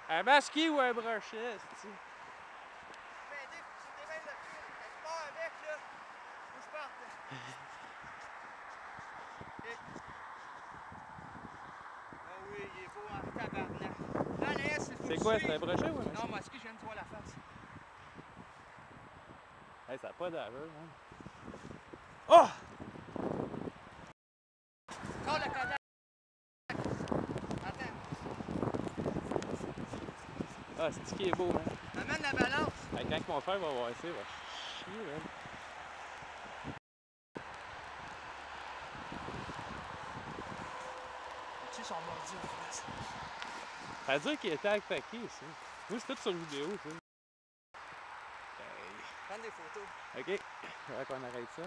Un musky ou un brochet, c'est-tu? C'est quoi, c'est un brochet ou un musky? Non, musky, je viens de voir la face. Hey, ça n'a pas d'allure, hein? Oh! Oh, le contact! Attends. Ah, c'est qui est beau, hein? Amène la balance. Hey, quand mon frère va voir ça, il va chier, là. Tu sais, ils sont mordus en face. Ça veut dire qu'il était attaqué, ça. Oui, c'est tout sur vidéo, ça. Prends des photos. Ok, on va qu'on arrête ça.